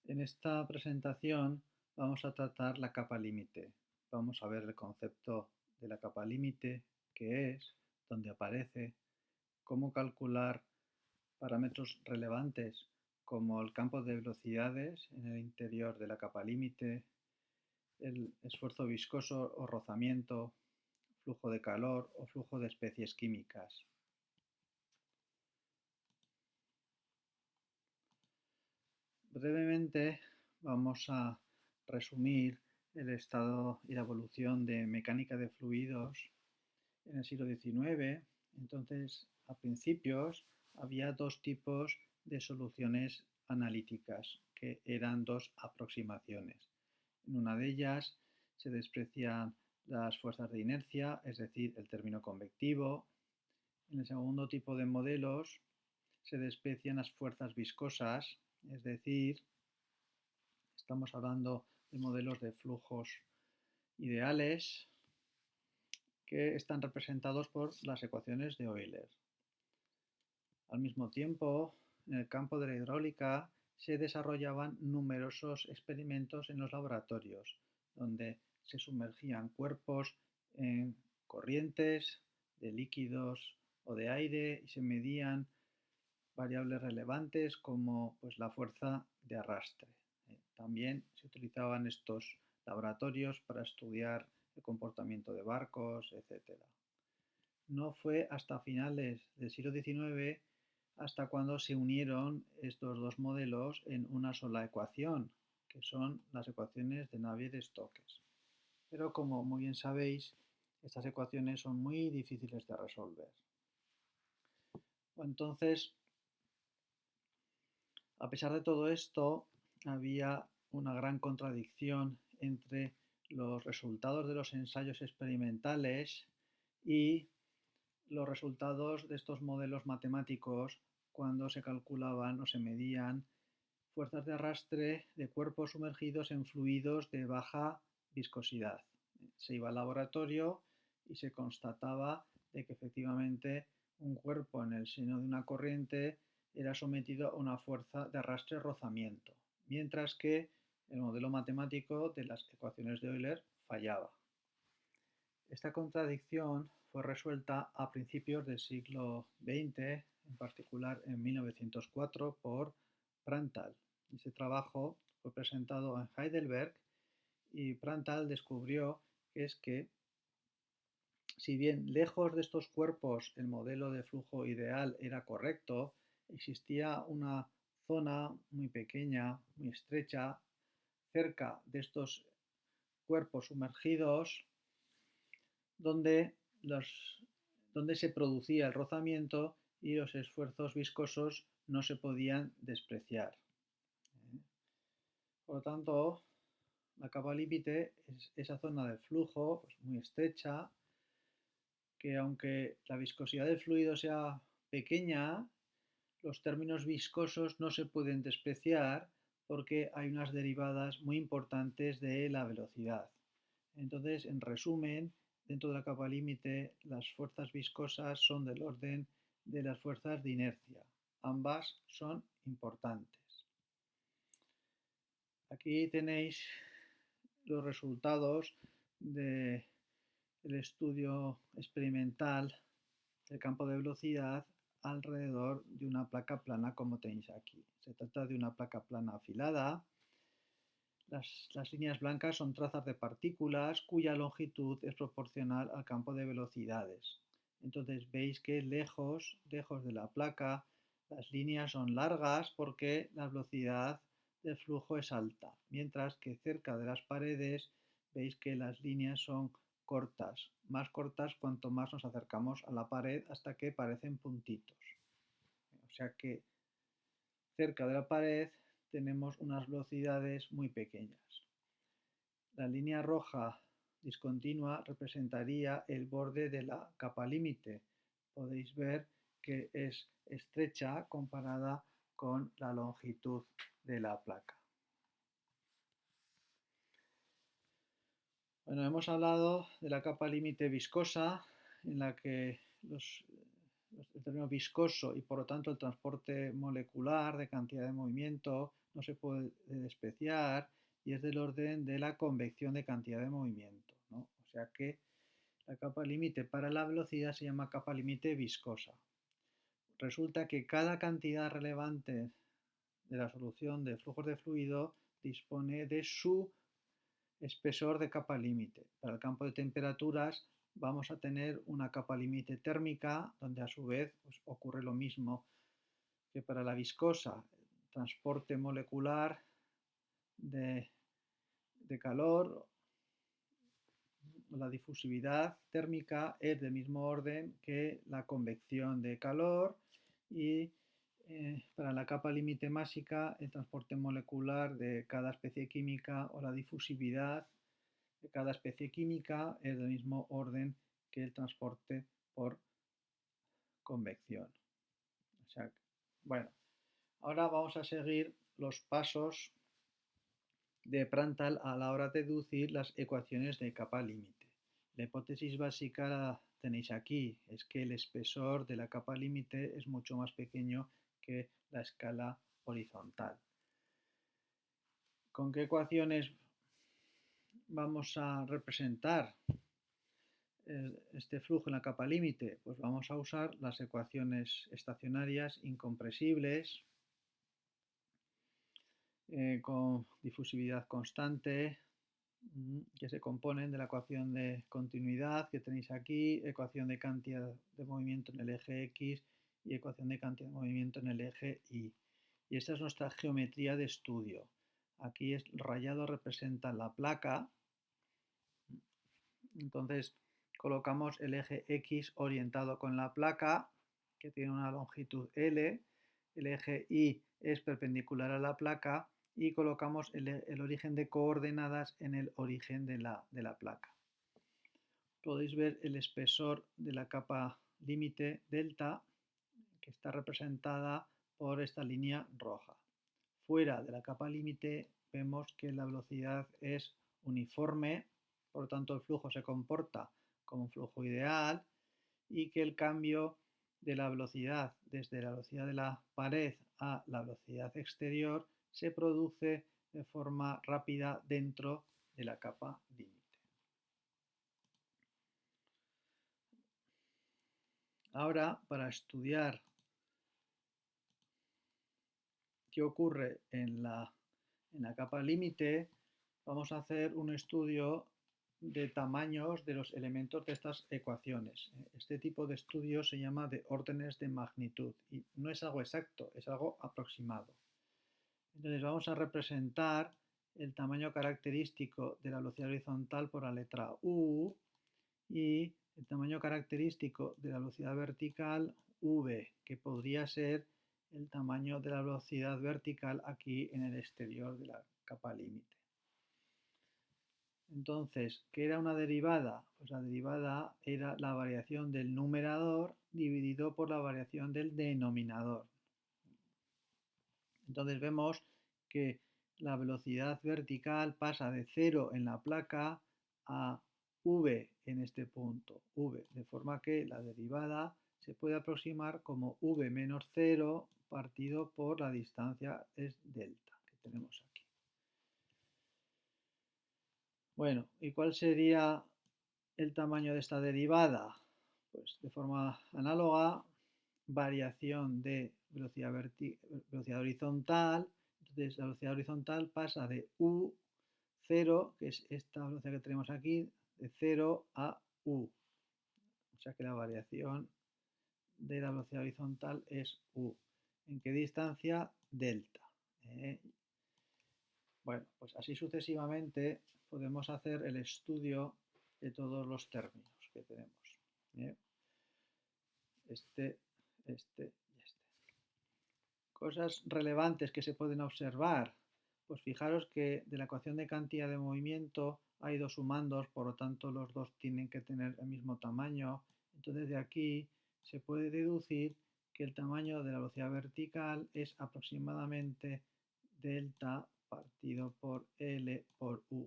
En esta presentación vamos a tratar la capa límite. Vamos a ver el concepto de la capa límite, qué es, dónde aparece, cómo calcular parámetros relevantes como el campo de velocidades en el interior de la capa límite, el esfuerzo viscoso o rozamiento, flujo de calor o flujo de especies químicas. Brevemente vamos a resumir el estado y la evolución de mecánica de fluidos en el siglo XIX. Entonces, a principios había dos tipos de soluciones analíticas, que eran dos aproximaciones. En una de ellas se desprecian las fuerzas de inercia, es decir, el término convectivo. En el segundo tipo de modelos se desprecian las fuerzas viscosas, es decir, estamos hablando de modelos de flujos ideales que están representados por las ecuaciones de Euler. Al mismo tiempo, en el campo de la hidráulica se desarrollaban numerosos experimentos en los laboratorios, donde se sumergían cuerpos en corrientes de líquidos o de aire y se medían variables relevantes como pues, la fuerza de arrastre. También se utilizaban estos laboratorios para estudiar el comportamiento de barcos, etc. No fue hasta finales del siglo XIX hasta cuando se unieron estos dos modelos en una sola ecuación, que son las ecuaciones de Navier-Stokes. Pero como muy bien sabéis, estas ecuaciones son muy difíciles de resolver. Entonces, a pesar de todo esto, había una gran contradicción entre los resultados de los ensayos experimentales y los resultados de estos modelos matemáticos cuando se calculaban o se medían fuerzas de arrastre de cuerpos sumergidos en fluidos de baja viscosidad. Se iba al laboratorio y se constataba de que efectivamente un cuerpo en el seno de una corriente era sometido a una fuerza de arrastre-rozamiento, mientras que el modelo matemático de las ecuaciones de Euler fallaba. Esta contradicción fue resuelta a principios del siglo XX, en particular en 1904, por Prandtl. Ese trabajo fue presentado en Heidelberg y Prandtl descubrió que es que, si bien lejos de estos cuerpos el modelo de flujo ideal era correcto, existía una zona muy pequeña, muy estrecha, cerca de estos cuerpos sumergidos, donde, donde se producía el rozamiento y los esfuerzos viscosos no se podían despreciar. Por lo tanto, la capa límite es esa zona de flujo pues, muy estrecha, que aunque la viscosidad del fluido sea pequeña, los términos viscosos no se pueden despreciar porque hay unas derivadas muy importantes de la velocidad. Entonces, en resumen, dentro de la capa límite, las fuerzas viscosas son del orden de las fuerzas de inercia. Ambas son importantes. Aquí tenéis los resultados del estudio experimental del campo de velocidad alrededor de una placa plana como tenéis aquí. Se trata de una placa plana afilada. Las líneas blancas son trazas de partículas cuya longitud es proporcional al campo de velocidades. Entonces veis que lejos de la placa las líneas son largas porque la velocidad del flujo es alta, mientras que cerca de las paredes veis que las líneas son cortas, más cortas cuanto más nos acercamos a la pared hasta que parecen puntitos. O sea que cerca de la pared tenemos unas velocidades muy pequeñas. La línea roja discontinua representaría el borde de la capa límite. Podéis ver que es estrecha comparada con la longitud de la placa. Bueno, hemos hablado de la capa límite viscosa, en la que el término viscoso y por lo tanto el transporte molecular de cantidad de movimiento no se puede despreciar y es del orden de la convección de cantidad de movimiento, ¿no? O sea que la capa límite para la velocidad se llama capa límite viscosa. Resulta que cada cantidad relevante de la solución de flujos de fluido dispone de su espesor de capa límite. Para el campo de temperaturas vamos a tener una capa límite térmica, donde a su vez pues, ocurre lo mismo que para la viscosa, transporte molecular de calor. La difusividad térmica es del mismo orden que la convección de calor y para la capa límite másica el transporte molecular de cada especie química o la difusividad de cada especie química es del mismo orden que el transporte por convección. O sea, bueno, ahora vamos a seguir los pasos de Prandtl a la hora de deducir las ecuaciones de capa límite. La hipótesis básica la tenéis aquí, es que el espesor de la capa límite es mucho más pequeño que la escala horizontal. ¿Con qué ecuaciones vamos a representar este flujo en la capa límite? Pues vamos a usar las ecuaciones estacionarias incompresibles con difusividad constante, que se componen de la ecuación de continuidad que tenéis aquí, ecuación de cantidad de movimiento en el eje X y ecuación de cantidad de movimiento en el eje Y. Y esta es nuestra geometría de estudio. Aquí el rayado representa la placa. Entonces colocamos el eje X orientado con la placa, que tiene una longitud L. El eje Y es perpendicular a la placa y colocamos el origen de coordenadas en el origen de la placa. Podéis ver el espesor de la capa límite delta, que está representada por esta línea roja. Fuera de la capa límite vemos que la velocidad es uniforme, por lo tanto el flujo se comporta como un flujo ideal y que el cambio de la velocidad desde la velocidad de la pared a la velocidad exterior se produce de forma rápida dentro de la capa límite. Ahora, para estudiar qué ocurre en la capa límite, vamos a hacer un estudio de tamaños de los elementos de estas ecuaciones. Este tipo de estudio se llama de órdenes de magnitud y no es algo exacto, es algo aproximado. Entonces vamos a representar el tamaño característico de la velocidad horizontal por la letra U y el tamaño característico de la velocidad vertical V, que podría ser el tamaño de la velocidad vertical aquí en el exterior de la capa límite. Entonces, ¿qué era una derivada? Pues la derivada era la variación del numerador dividido por la variación del denominador. Entonces vemos que la velocidad vertical pasa de 0 en la placa a v en este punto, v, de forma que la derivada se puede aproximar como v menos 0 partido por la distancia es delta, que tenemos aquí. Bueno, ¿y cuál sería el tamaño de esta derivada? Pues de forma análoga, variación de velocidad horizontal. Entonces la velocidad horizontal pasa de u0, que es esta velocidad que tenemos aquí, de 0 a u. O sea que la variación de la velocidad horizontal es u. ¿En qué distancia? Delta. Bueno, pues así sucesivamente podemos hacer el estudio de todos los términos que tenemos. Este y este. Cosas relevantes que se pueden observar. Pues fijaros que de la ecuación de cantidad de movimiento hay dos sumandos, por lo tanto los dos tienen que tener el mismo tamaño. Entonces de aquí se puede deducir que el tamaño de la velocidad vertical es aproximadamente delta partido por L por U.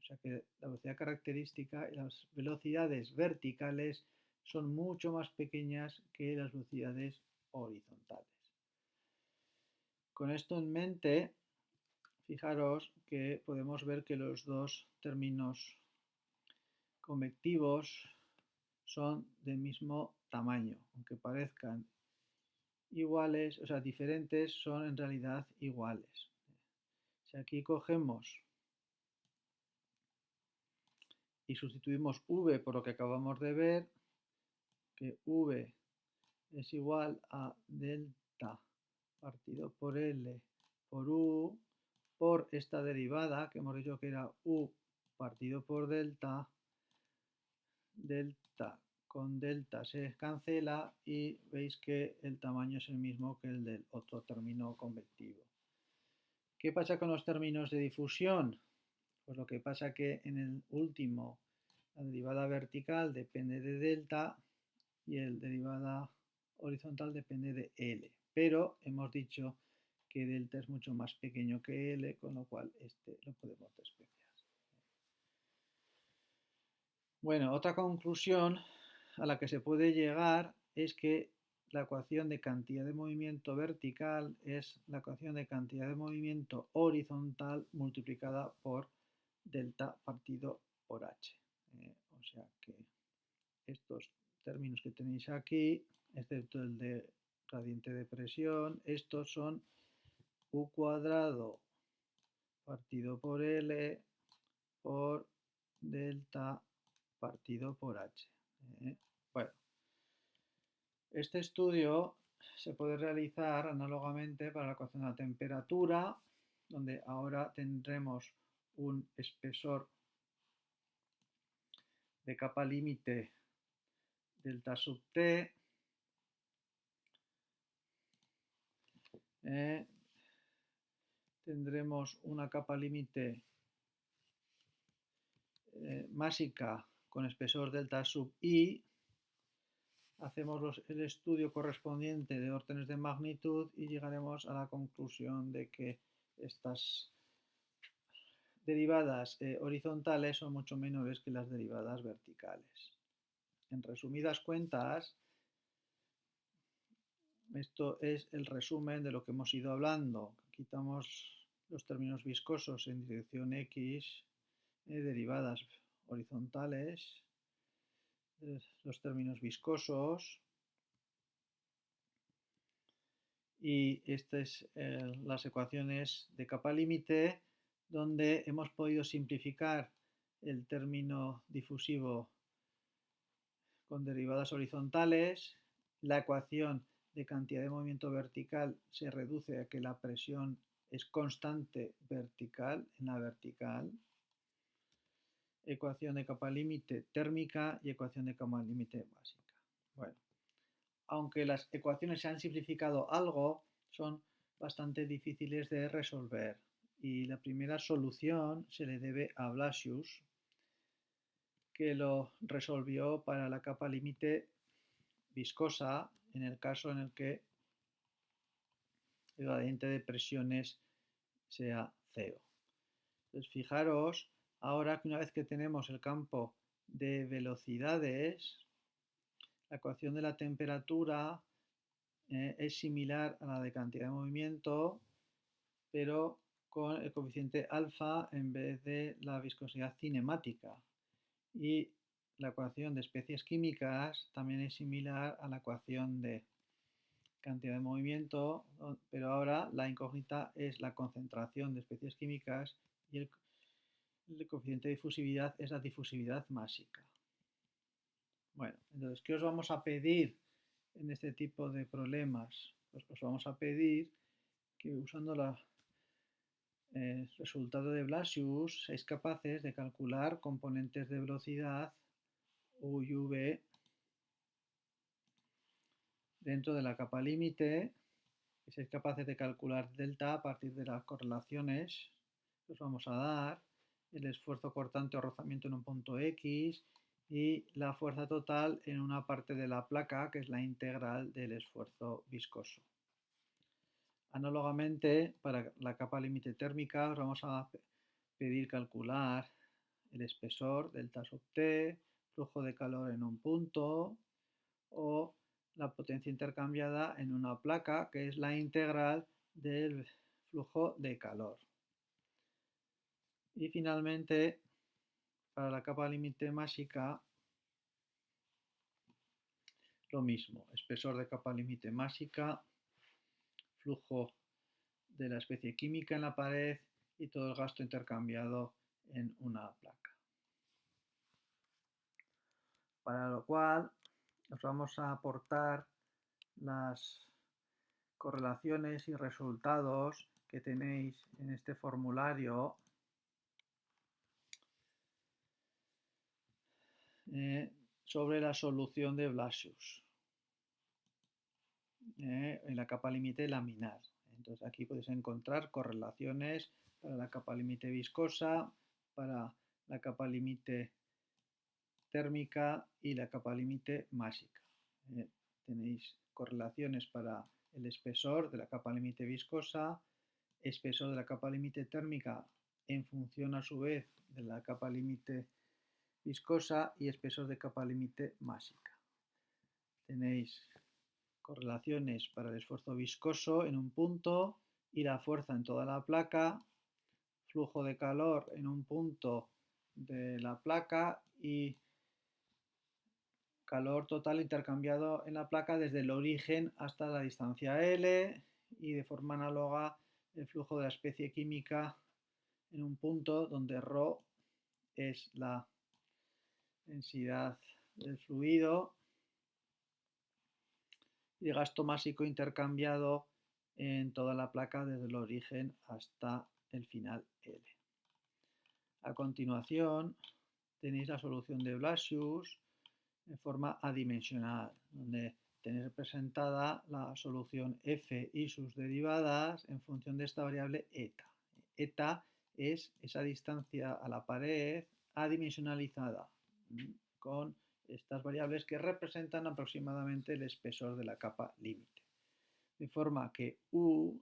O sea que la velocidad característica y las velocidades verticales son mucho más pequeñas que las velocidades horizontales. Con esto en mente, fijaros que podemos ver que los dos términos convectivos son del mismo tamaño, aunque parezcan iguales, o sea, diferentes, son en realidad iguales. Si aquí cogemos y sustituimos v por lo que acabamos de ver, que v es igual a delta partido por L por U, por esta derivada que hemos dicho que era U partido por delta, delta con delta se cancela y veis que el tamaño es el mismo que el del otro término convectivo. ¿Qué pasa con los términos de difusión? Pues lo que pasa que en el último la derivada vertical depende de delta y el derivada horizontal depende de L. Pero hemos dicho que delta es mucho más pequeño que L, con lo cual este lo podemos despreciar. Bueno, otra conclusión a la que se puede llegar es que la ecuación de cantidad de movimiento vertical es la ecuación de cantidad de movimiento horizontal multiplicada por delta partido por h. O sea que estos términos que tenéis aquí, excepto el de gradiente de presión, estos son u cuadrado partido por L por delta partido por h. Bueno, este estudio se puede realizar análogamente para la ecuación de la temperatura, donde ahora tendremos un espesor de capa límite delta sub t, tendremos una capa límite másica con espesor delta sub i, hacemos el estudio correspondiente de órdenes de magnitud y llegaremos a la conclusión de que estas derivadas horizontales son mucho menores que las derivadas verticales. En resumidas cuentas, esto es el resumen de lo que hemos ido hablando. Quitamos los términos viscosos en dirección X, derivadas horizontales, los términos viscosos, y estas las ecuaciones de capa límite, donde hemos podido simplificar el término difusivo con derivadas horizontales. La ecuación de cantidad de movimiento vertical se reduce a que la presión es constante vertical en la vertical. Ecuación de capa límite térmica y ecuación de capa límite básica. Bueno, aunque las ecuaciones se han simplificado algo, son bastante difíciles de resolver. Y la primera solución se le debe a Blasius, que lo resolvió para la capa límite viscosa, en el caso en el que el gradiente de presiones sea cero. Entonces, fijaros, ahora que una vez que tenemos el campo de velocidades, la ecuación de la temperatura es similar a la de cantidad de movimiento, pero con el coeficiente alfa en vez de la viscosidad cinemática. Y la ecuación de especies químicas también es similar a la ecuación de cantidad de movimiento, pero ahora la incógnita es la concentración de especies químicas y el coeficiente de difusividad es la difusividad másica. Bueno, entonces, ¿qué os vamos a pedir en este tipo de problemas? Pues os vamos a pedir que usando el resultado de Blasius seáis capaces de calcular componentes de velocidad U y V dentro de la capa límite, que seáis capaces de calcular delta a partir de las correlaciones que os vamos a dar, el esfuerzo cortante o rozamiento en un punto X y la fuerza total en una parte de la placa, que es la integral del esfuerzo viscoso. Análogamente, para la capa límite térmica os vamos a pedir calcular el espesor delta sub t, flujo de calor en un punto, o la potencia intercambiada en una placa, que es la integral del flujo de calor. Y finalmente, para la capa límite másica, lo mismo, espesor de capa límite másica, flujo de la especie química en la pared y todo el gasto intercambiado en una placa. Para lo cual os vamos a aportar las correlaciones y resultados que tenéis en este formulario sobre la solución de Blasius en la capa límite laminar. Entonces aquí podéis encontrar correlaciones para la capa límite viscosa, para la capa límite térmica y la capa límite másica. Tenéis correlaciones para el espesor de la capa límite viscosa, espesor de la capa límite térmica en función a su vez de la capa límite viscosa y espesor de capa límite másica. Tenéis correlaciones para el esfuerzo viscoso en un punto y la fuerza en toda la placa, flujo de calor en un punto de la placa y calor total intercambiado en la placa desde el origen hasta la distancia L, y de forma análoga el flujo de la especie química en un punto donde ρ es la densidad del fluido y el gasto másico intercambiado en toda la placa desde el origen hasta el final L. A continuación tenéis la solución de Blasius en forma adimensional, donde tenéis representada la solución f y sus derivadas en función de esta variable eta. Eta es esa distancia a la pared adimensionalizada con estas variables que representan aproximadamente el espesor de la capa límite. De forma que U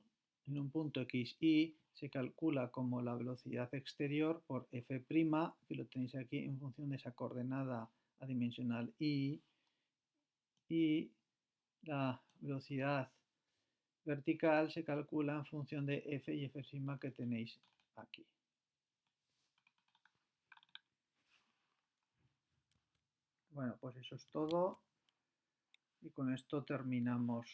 en un punto xy se calcula como la velocidad exterior por f', que lo tenéis aquí en función de esa coordenada adimensional y la velocidad vertical se calcula en función de f y f' que tenéis aquí. Bueno, pues eso es todo y con esto terminamos